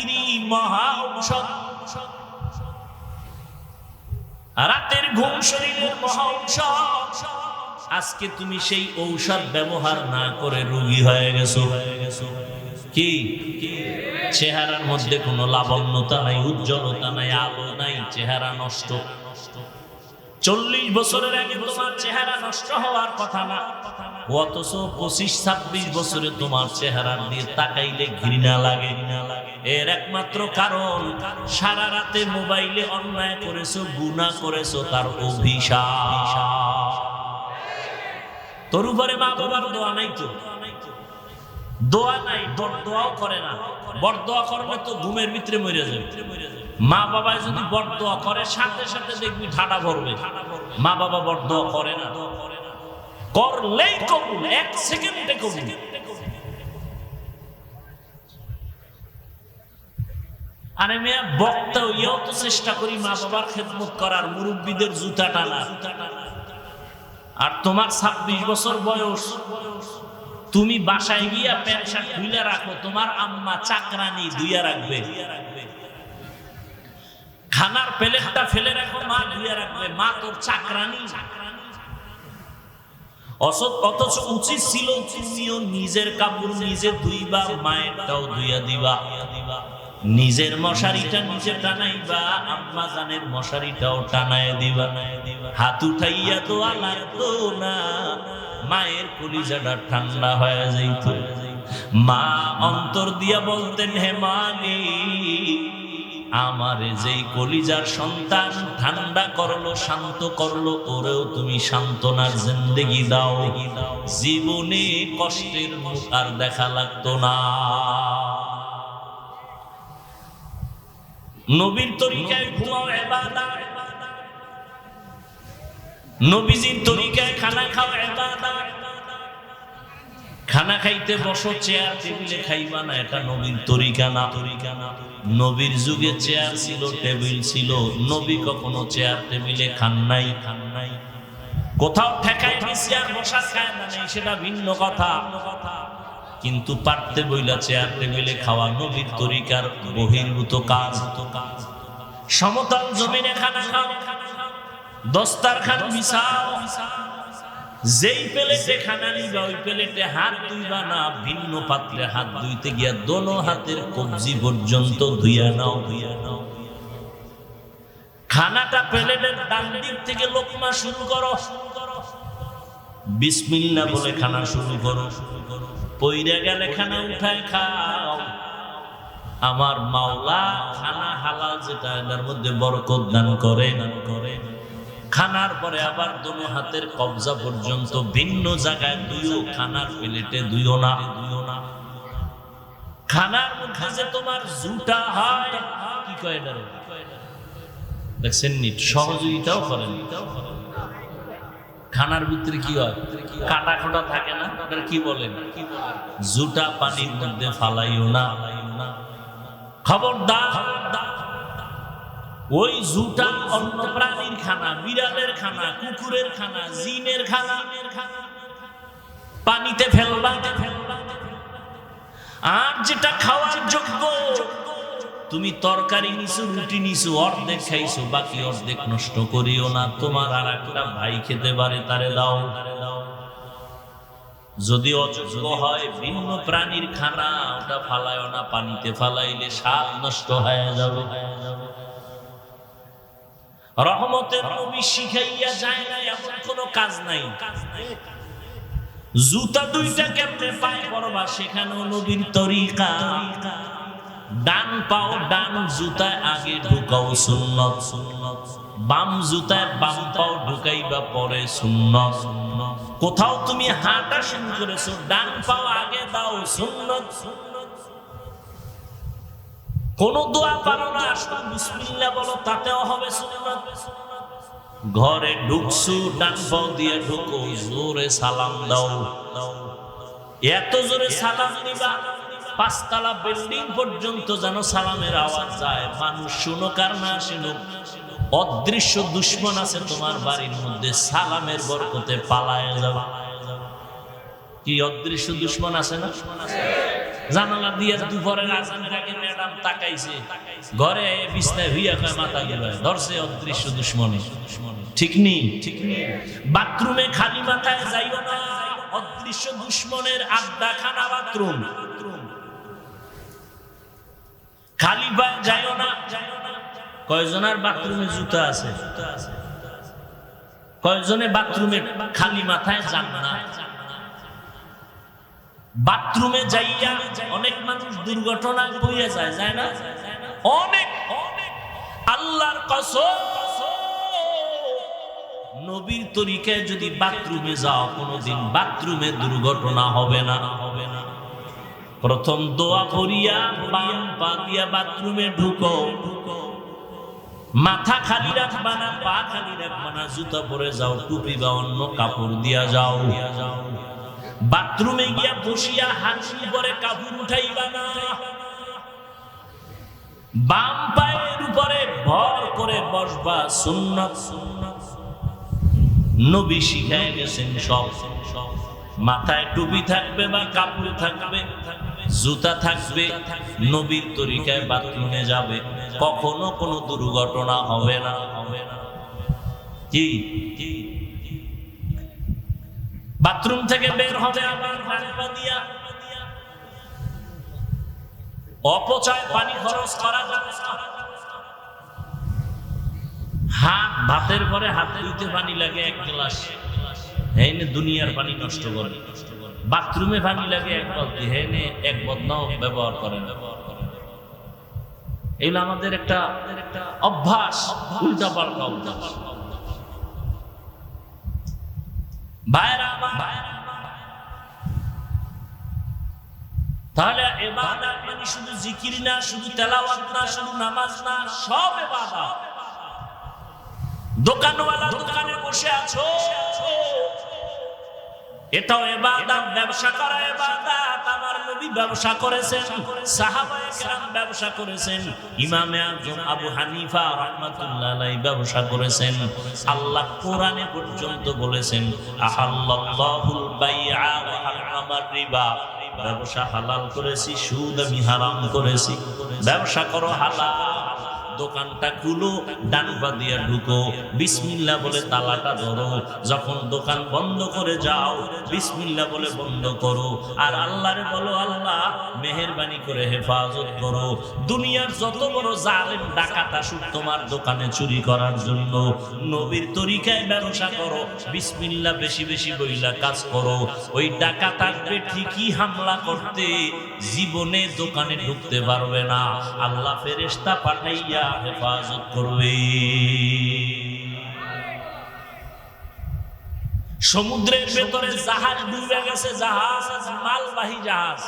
মহা ঔষধ। রাতের ঘুম শরীরের মহা ঔষধ। আজকে তুমি সেই ঔষধ ব্যবহার না করে রোগী হয়ে গেছো। কি চেহারার মধ্যে কোনো লাবণ্যতা নাই, উজ্জ্বলতা নাই, আলো নাই, চেহারা নষ্ট। 40 বছরের আগে তোমার চেহারা নষ্ট হওয়ার কথা না, অথচ 25-26 বছরে তোমার চেহারা দিয়ে তাকাইলে ঘৃণা লাগে। এর একমাত্র কারণ সারা রাতে মোবাইলে অন্যায় করেছো, গুনাহ করেছো, তার অভিশাপ। তোর উপরে মা বাবার দোয়া নাই তো, দোয়া নাই, বরদোয়াও করে না। বরদোয়া করলে তো ঘুমের ভিতরে মরে যাবে। মা বাবা যদি বরদোয়া করে সাথে সাথে দেখবি ঠাডা ভরবে। মা বাবা বরদোয়া করে না, করলেই কবুল, 1 সেকেন্ডে কবুল। আরে মেয়া বক্তা হইয়াও তো চেষ্টা করি মা বাবার খেদমত করার, মুরব্বীদের জুতা টানা। আর তোমার 26 বছর বয়স, তুমি বাসায় গিয়া প্যান্ট শার্ট খুলে রাখো, তোমার আম্মা চাকরানি ধুইয়া রাখবে। খানার প্লেটটা ফেলে রাখো, মা ধুইয়া রাখবে। মা তোর চাকরানি। অথচ উচিত ছিল তুমিও নিজের কাপড় নিজে ধুইবা, মায়েরটাও ধুইয়া দিবা। নিজের মশারিটা নিজে টানাইবা, আম্মা জানের মশারিটাও টানায় দিবা। হাত উঠাইয়া দোয়া লাগতো না, মায়ের কলিজাটা ঠান্ডা হয়ে যাইত। মা অন্তর দিয়া বলতেন, হে মালিক, আমারে যেই কলিজার সন্তান ঠান্ডা করলো, শান্ত করলো, ওরেও তুমি সান্ত্বনার জিন্দেগি দাও, জীবনে কষ্টের মুখ আর দেখা লাগতো না। নবীর তরিকায় ঘুমাও ইবাদত, নবীজির তরিকায় খানা খাও ইবাদত। খানা খাইতে বসো, চেয়ার টেবিলে খাইবা না, এটা নবীর তরিকা না। নবীর যুগে চেয়ার ছিল, টেবিল ছিল, নবী কখনো চেয়ার টেবিলে খান নাই। কোথাও ঠেকাই চেয়ার বসা খায় না, সেটা ভিন্ন কথা, কিন্তু পারতে বইলা চেয়ার টেবিলে খাওয়া নবীর তরিকার বহির্ভূত কাজ। সমতল জমিনে খানা খাও, দস্তারখান বিছাও, যেই প্লেটে খানা নিবা ওই প্লেটে হাত ধুইবা না, ভিন্ন পাত্রে হাত ধুইতে গিয়া দোনো হাতের কবজি পর্যন্ত ধুইয়া নাও। খানাটা প্লেটের ডান দিক থেকে লোকমা শুরু করো, বিসমিল্লাহ বলে খানা শুরু করো। পইরা গেলে খানা উঠায় খাও। আমার মাওলা খানা হালাল যেটা, এর মধ্যে বরকত দান করে। খানার পরে আবার দোনো হাতের কবজা পর্যন্ত ভিন্ন জায়গায় দুইও, খানার প্লেটে দুইও না। খানার মধ্যে যে তোমার জুটা হয়, কি কয় এটা দেখছেন নি, সহযোগিতাও করেন। খানার ভিতরে কি হয়, কাটা খোটা থাকে না, কি বলেন, জুটা পানির মধ্যে ফালাইও না, খবরদার। ওই জুটা অন্য প্রাণীর খানা, বিড়ালের খানা, কুকুরের খানা, জিনের খানা, পানিতে ফেলবা। আর যেটা খাওয়ার যোগ্য, তুমি তরকারি নিছো, রুটি নিছো, অর্ধেক খাইছো, বাকি অর্ধেক নষ্ট করিও না। তোমার আর একটা ভাই খেতে পারে, তারে দাও। যদি অযোগ্য হয় ভিন্ন প্রাণীর খানা, ওটা ফালাইও না, পানিতে ফালাইলে স্বাদ নষ্ট হয়ে যাবে। রহমতের নবী শিখাইয়া যায় না এমন কোন কাজ নাই। জুতা দুইটা কেমনে পায়ে পরবা, সেখানেও নবীর তরিকা। ডান পাও ডান জুতায় আগে ঢুকাও, সুন্নত। বাম জুতায় বাম পাও ঢুকাইবা পরে, সুন্নত। কোথাও তুমি হাঁটা শুরু করেছো, ডান পাও আগে দাও, সুন্নত। কোন দোয়া পারো না, আসো বিসমিল্লাহ বলো, তাতেও হবে সুন্নাত। ঘরে ঢুকছো, ডান পাও দিয়ে ঢুকো, জোরে সালাম দাও। এত জোরে সালাম দিবা 5 তলা বিল্ডিং পর্যন্ত যেন সালামের আওয়াজ যায়। মানুষ শুনুক আর না শুনুক, অদৃশ্য দুশ্মন আছে তোমার বাড়ির মধ্যে, সালামের বরকতে পালায় যাবে। কি অদৃশ্য দুশ্মন আছে না? জানালা দিয়ে দুপুরের আজানের আগে ম্যাডাম তাকাইছে, ঘরে বিছনায় হইয়া কয় মাথা গেলায় ধরছে অদৃশ্য দুশ্মনে। ঠিক নেই, ঠিক নেই। বাথরুমে খালি মাথায় যাইও না, অদৃশ্য দুশ্মনের আড্ডাখানা বাথরুম। খালি পায়ে যাইও না। কয়জনের বাথরুমে জুতা আছে? কয়জনে বাথরুমে খালি মাথায় যান না? বাথরুমে যাইয়া অনেক মানুষ দুর্ঘটনায় পড়ে যায় না? অনেক আল্লাহর কসম, নবীর তরিকায় যদি বাথরুমে যাও কোনোদিন বাথরুমে দুর্ঘটনা হবে না। প্রথম দোয়া করিয়া বাম পা দিয়া বাথরুমে ঢুকো, মাথা খালি রাখবা না, পা খালি রাখবা না, জুতা পরে যাও, টুপি বা অন্য কাপড় দিয়া যাও। বাথরুমে গিয়া বসিয়া হাঁটু উপরে কাপড় উঠাইবা না, বাম পায়ের উপরে ভর করে বসবা। সুন্নাত নবী শিখায় গেছেন সব। মাথায় টুপি থাকবে বা কাপড় থাকবে, জুতা থাকবে, নবীর তরিকায় বাথরুমে যাবে, কখনো কোনো দুর্ঘটনা হবে না। কি বাথরুম থেকে বের হবে আবার ডান পা দিয়া। অপচয় পানি খরচ করা যাবে না। হাত ভাতের পরে হাত ধুইতে পানি লাগে এক গ্লাস, হেনে দুনিয়ার পানি নষ্ট করে। বাথরুমে পানি লাগে এক বালতি, হেনে এক বদনাও ব্যবহার করে না। এগুলো আমাদের একটা অভ্যাস, উল্টা পাল্টা অভ্যাস। ভাইরা আমার, তাহলে ইবাদত মানে শুধু জিকির না, শুধু তেলাওয়াত না, শুধু নামাজ না, সব ইবাদত। দোকানওয়ালা দোকানে বসে আছো, এটাও ইবাদত। ব্যবসা করা ইবাদত। আমার নবী ব্যবসা করেছেন, সাহাবায়ে কেরাম ব্যবসা করেছেন, ইমামে আযম আবু হানিফা রাহমাতুল্লাহ আলাইহি ব্যবসা করেছেন। আল্লাহ কোরআনে পর্যন্ত বলেছেন আহাল্লাল্লাহুল বাইআ ওয়া হারামার রিবা, ব্যবসা হালাল করেছি, সুদ আমি হারাম করেছি। ব্যবসা করো হালাল, দোকানটা খুলো, ডান পা দিয়ে ঢুকো, বিসমিল্লাহ বলে তালাটা ধরো, যখন দোকান বন্ধ করে যাও বিসমিল্লাহ বলে বন্ধ করো, আর আল্লাহরে বলো আল্লাহ মেহেরবানি করে হেফাজত করো। দুনিয়ার যত বড় জালেম ডাকাত আসুক তোমার দোকানে চুরি করার জন্য, নবীর তরিকায় ব্যবসা করো, বিসমিল্লাহ বেশি বেশি বইলা কাজ করো। ওই ডাকাত আসবে ঠিকই হামলা করতে, জীবনে দোকানে ঢুকতে পারবে না, আল্লাহ ফেরেশতা পাঠাইয়া হেফাজত করবে। সমুদ্রের ভেতরে জাহাজ ডুবে গেছে, জাহাজ মালবাহী জাহাজ,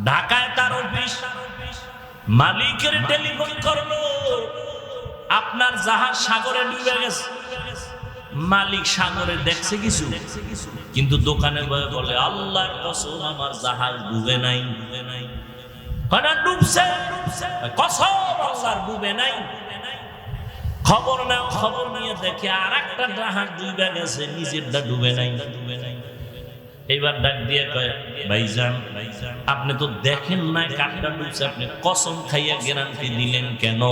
ঢাকায় তার অফিস, মালিকের টেলিফোন করলো আপনার জাহাজ সাগরে ডুবে গেছে। মালিক সাগরে দেখছে কিছু, কিন্তু দোকানে বলে আল্লাহর কসম আমার জাহাজ ডুবে নাই, ডুবছে কসম আল্লাহর ডুবে নাই। খবর নাও, খবর নিয়ে দেখে আর একটা জাহাজ ডুবে গেছে, নিজেরটা ডুবে নাই। এইবার ডাক দিয়ে কয় ভাইজান আপনি তো দেখেন নাই কাঠটা ডুবছে, আপনি কসম খাইয়া গ্যারান্টি দিলেন কেন?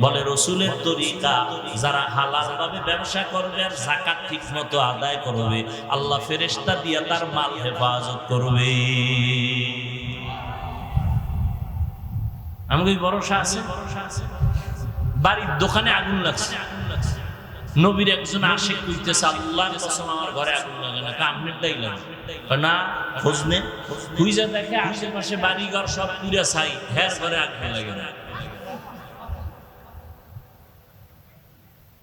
বলে রসুলের তরিকা, যারা হালাল ভাবে ব্যবসা করবে আর যাকাত ঠিক মতো আদায় করবে, আল্লাহ ফেরেশতা দিয়া তার মাল হেফাজত করবে। আমাকে ভরসা আছে। বাড়ির দোকানে আগুন লাগছে, নবীর একজন আশিক কইতেছে আল্লাহর কসম আমার ঘরে আগুন লাগে না, কামনেরটাই লাগে না। খোঁজ নে, খুঁজে দেখে আশেপাশে বাড়ি ঘর সব পুরা ছাই, হের ঘরে আগুন লাগে না।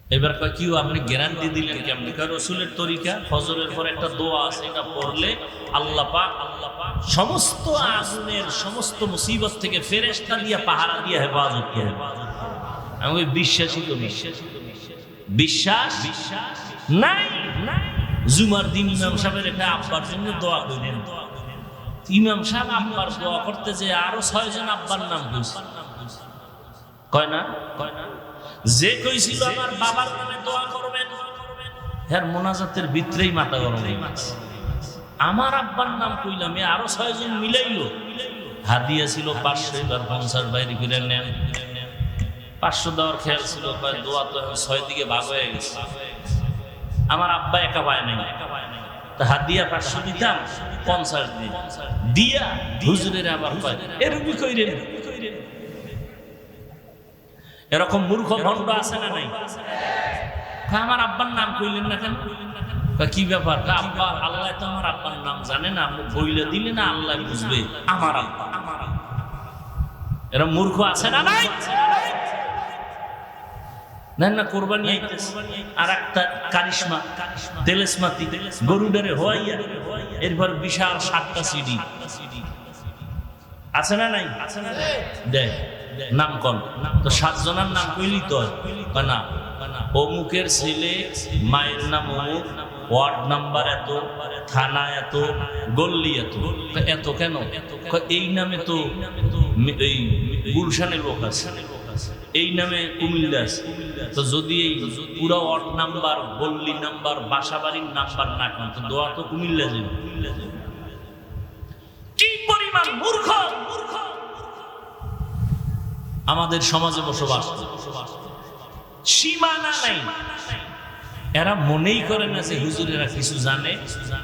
এবার কয় কি আপনি গ্যারান্টি দিলেন কেমনি? কয় রসুলের তরিকা, ফজরের পর একটা দোয়া আছে, এটা পড়লে আল্লাহ পাক সমস্ত আগুনের সমস্ত মুসিবত থেকে ফেরেশতা দিয়ে পাহারা দিয়ে হেফাজত করে। আমি বিশ্বাসী তো বিশ্বাস নাই। জুমার দিন ইমাম সাহেবের একটা আব্বার জন্য দোয়া করেন, ইমাম সাহেব আব্বার দোয়া করতে যে আরো 6 জন আব্বার নাম কইছে। কয় না যে কইছিল আমার বাবার নামে দোয়া করবেন, হ্যাঁ মোনাজাতের ভিতরেই মাথা গরম হয়ে গেছে। আমার আব্বার নাম কইলাম, আরো 6 জন মিলাইলো। হাদিয়া ছিল 500, এবার 50 বাইরে করে নেন। 500 দেওয়ার খেয়াল ছিল, দোয়া তো 6 দিকে ভাগ হয়ে গেছে। আমার আব্বা একা পায় নাই, হাদিয়া 500 দিতাম, 50 দিয়া হুজুরের আবার পায়। এরকমই কইরেন। এরকম মূর্খ ভণ্ড আছে না নাই? আমার আব্বার নাম কইলেন না কেন? কি ব্যাপার? আব্বা, আল্লাহ তো আমার আব্বার নাম জানে না, আপনি বইলে দিলে না আল্লাহ বুঝবে আমার আব্বা। এরা মূর্খ আছে না নাই? না কোরবানি আইতেছে, আর একটা কারিশমা তেলেসমাতি গরুডারে হওয়াইয়া এরপর বিশাল 7টা সিডি আছে না নাই? দেখ নাম কন তো 7 জনের নাম কইলি তো না, অমুকের ছেলে, মায়ের নাম অমুক, ওয়ার্ড নাম্বার এত, থানা এত, গল্লি এত। এত কেন? এই নামে তো এই গুলশানের লোক আছে, এই নামে কুমিল্লা আছে। তো যদি এই পুরো ওয়ার্ড নাম্বার, গল্লি নাম্বার, বাসাবাড়ির নাম্বার না কেন, তো দোয়া তো কুমিল্লা যাবে। কি পরিমাণ মূর্খ আমাদের সমাজে বসবাস, সীমানা নাই। এরা মনেই করে না যে হুজুরেরা কিছু জানে।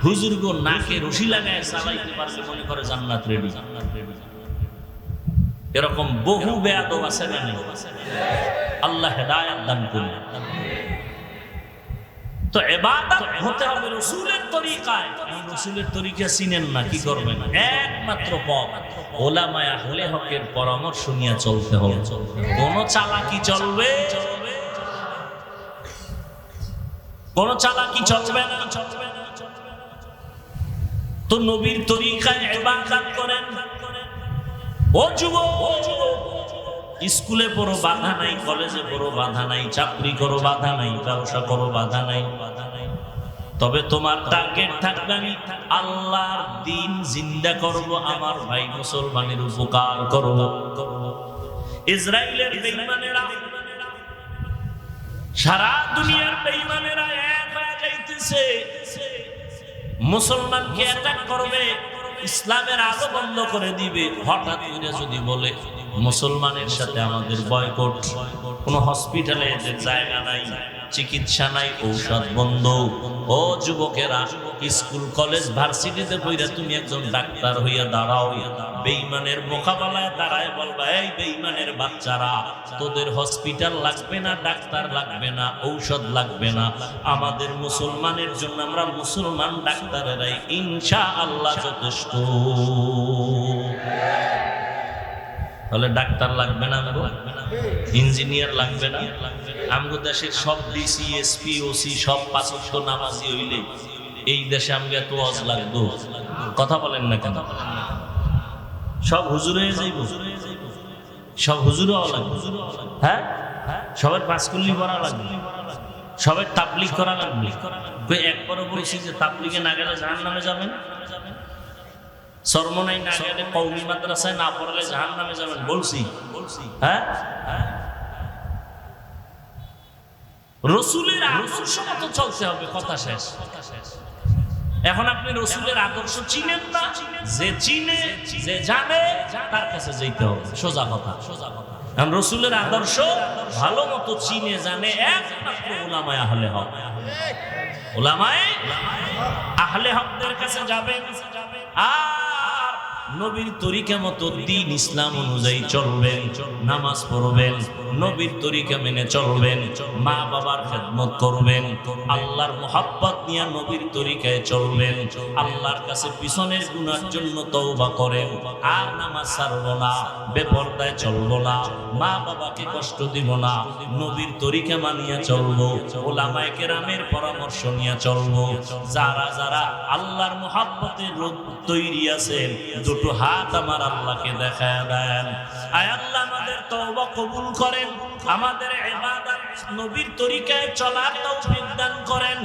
হুজুর গো নাকে রশি লাগায় চালাইতে পারলে মনে করে জান্নাত রেডি। এরকম বহু বেয়াদব আছে না নেই? আল্লাহ হেদায়েত দান করুন। তো ইবাদত হতে হবে রাসূলের তরিকায়। রাসূলের তরিকা চিনেন না, কি করবেন? একমাত্র পথ উলামায়ে আহলে হকের পরামর্শ নিয়ে চলতে হবে। কোন চালাকি চলবে? কোন চালাকি চলবে না। তো নবীর তরিকায় ইবাদত করেন। ও যুবক, স্কুলে পড়ো বাধা নাই, কলেজে পড়ো বাধা নাই, চাকরি করো বাধা নাই, ব্যবসা করো বাধা নাই। তবে তোমার টার্গেট থাকবে আমি আল্লাহর দ্বীন জিন্দা করব, আমার ভাই মুসলমানের উপকার করব। ইসরায়েলের বেঈমানেরা, সারা দুনিয়ার বেঈমানেরা এক হয়ে যাইতেছে, মুসলমানকে অ্যাটাক করবে, ইসলামের আলো বন্ধ করে দিবে। হঠাৎ করে যদি বলে মুসলমানের সাথে আমাদের বয়কট, কোনো হসপিটালে এদের জায়গা নাই, চিকিৎসা নাই, ঔষধ বন্ধ। ও যুবকেরা, স্কুল কলেজ ভার্সিটিতে পড়া তুমি একজন ডাক্তার হইয়া দাঁড়াও, বেঈমানের মোকাবেলায় দাঁড়ায় বলবা, এই বেঈমানের বাচ্চারা, তোদের হসপিটাল লাগবে না, ডাক্তার লাগবে না, ঔষধ লাগবে না, আমাদের মুসলমানের জন্য আমরা মুসলমান ডাক্তারেরাই ইনশাআল্লাহ যথেষ্ট। তাহলে ডাক্তার লাগবে না, ইঞ্জিনিয়ার লাগবে না। আমগো দেশের সব ডিসি, এসপি, ওসি সব 5 ওয়াক্ত নামাজি হইলে এই দেশে আমগো এত ওয়াজ লাগতো? কথা বলেন না কেন? সব হুজুর হয়ে যাইব, সব হুজুরও লাগবে। হ্যাঁ, সবার 5 কুল্লি পড়া লাগবে, সবার তাবলীগ করা লাগবে। একবারও বলছি যে তাবলীগে না গেলে জাহান্নামে যাবেন? সরমনাই না গেলে, কওমি মাদ্রাসায় না পড়লে জাহান্নামে যাবেন বলছি? হ্যাঁ, রাসূলের আদর্শ মতো চলতে হবে, কথা শেষ। এখন আপনি রাসূলের আদর্শ চিনেন না, যে চিনে, যে জানে, তার কাছে যেতে হবে, সোজা কথা। এখন রাসূলের আদর্শ ভালো মতো চিনে জানে একমাত্র উলামায়ে আহলে হক। উলামায়ে আহলে হকদের কাছে যাবেন, আর নবীর তরিকা মতো দ্বীন ইসলাম অনুযায়ী চলবেন, নামাজ পড়বেন, নবীর তরিকা মেনে চলবেন, মা বাবার খেদমত করবেন, আল্লাহর মোহাব্বত নিয়ে নবীর তরিকায় চলবেন, আল্লাহর কাছে পিছনের গুনার জন্য তওবা করেন, আর নামাজ ছাড়ব না, বেপরদায় চলব না, মা বাবাকে কষ্ট দিব না, নবীর তরিকা মানিয়ে চলব, ওলামায়ে কেরামের পরামর্শ নিয়ে চলব। যারা যারা আল্লাহর মোহাব্বতের রোদ তৈরি আছেন, দুটো হাত আমার আল্লাহকে দেখায় দেন। আয় আল্লাহ আমাদের তওবা কবুল করেন, আমাদের ইবাদত নবীর তরিকায় চলার তৌফিক দান করেন।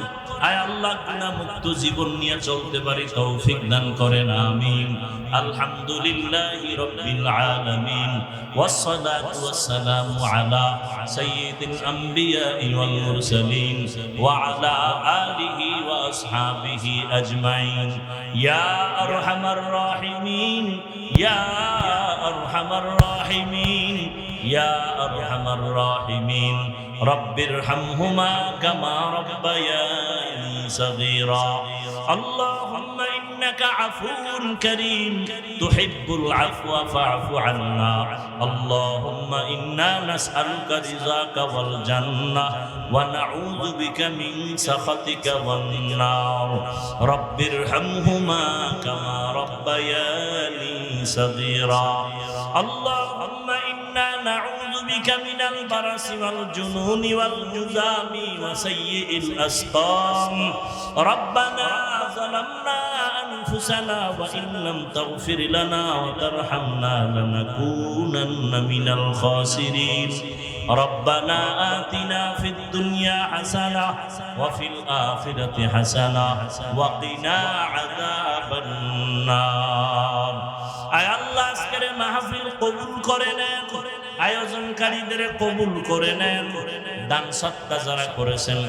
আয় আল্লাহ গুনাহ মুক্ত জীবন নিয়ে চলতে পারি তৌফিক দান করেন, আমিন। আলহামদুলিল্লাহি রাব্বিল আলামিন, ওয়াসসালাতু ওয়াসসালামু আলা সাইয়্যিদিল আমবিয়া ওয়াল মুরসালিন ওয়া আলা আলিহি ওয়া আসহাবিহি আজমাইন। ইয়া আরহামার রাহিমিন, ইয়া আরহামার রাহিমিন, ইয়া আরহামার রাহিমিন। রব্বিরহামহুমা কামা রাব্বায়ানি صغيرا اللهم إنك عفو كريم تحب العفو فاعف عنا اللهم إنا نسألك رضاك والجنة ونعوذ بك من سخطك والنار رب ارحمهما كما ربياني صغيرا اللهم إنا نعوذ بك من البرص والجنون والجذام وسيء الأسقام ربنا ظلمنا أنفسنا وإن لم تغفر لنا وترحمنا لنكونن من الخاسرين ربنا آتنا في الدنيا حسنة وفي الآخرة حسنة وقنا عذاب النار আয় আল্লাহ আজকের মাহফিল কবুল করে নেন আয়োজনকারীদের কবুল করে নেন দান সদকা যারা করেছেন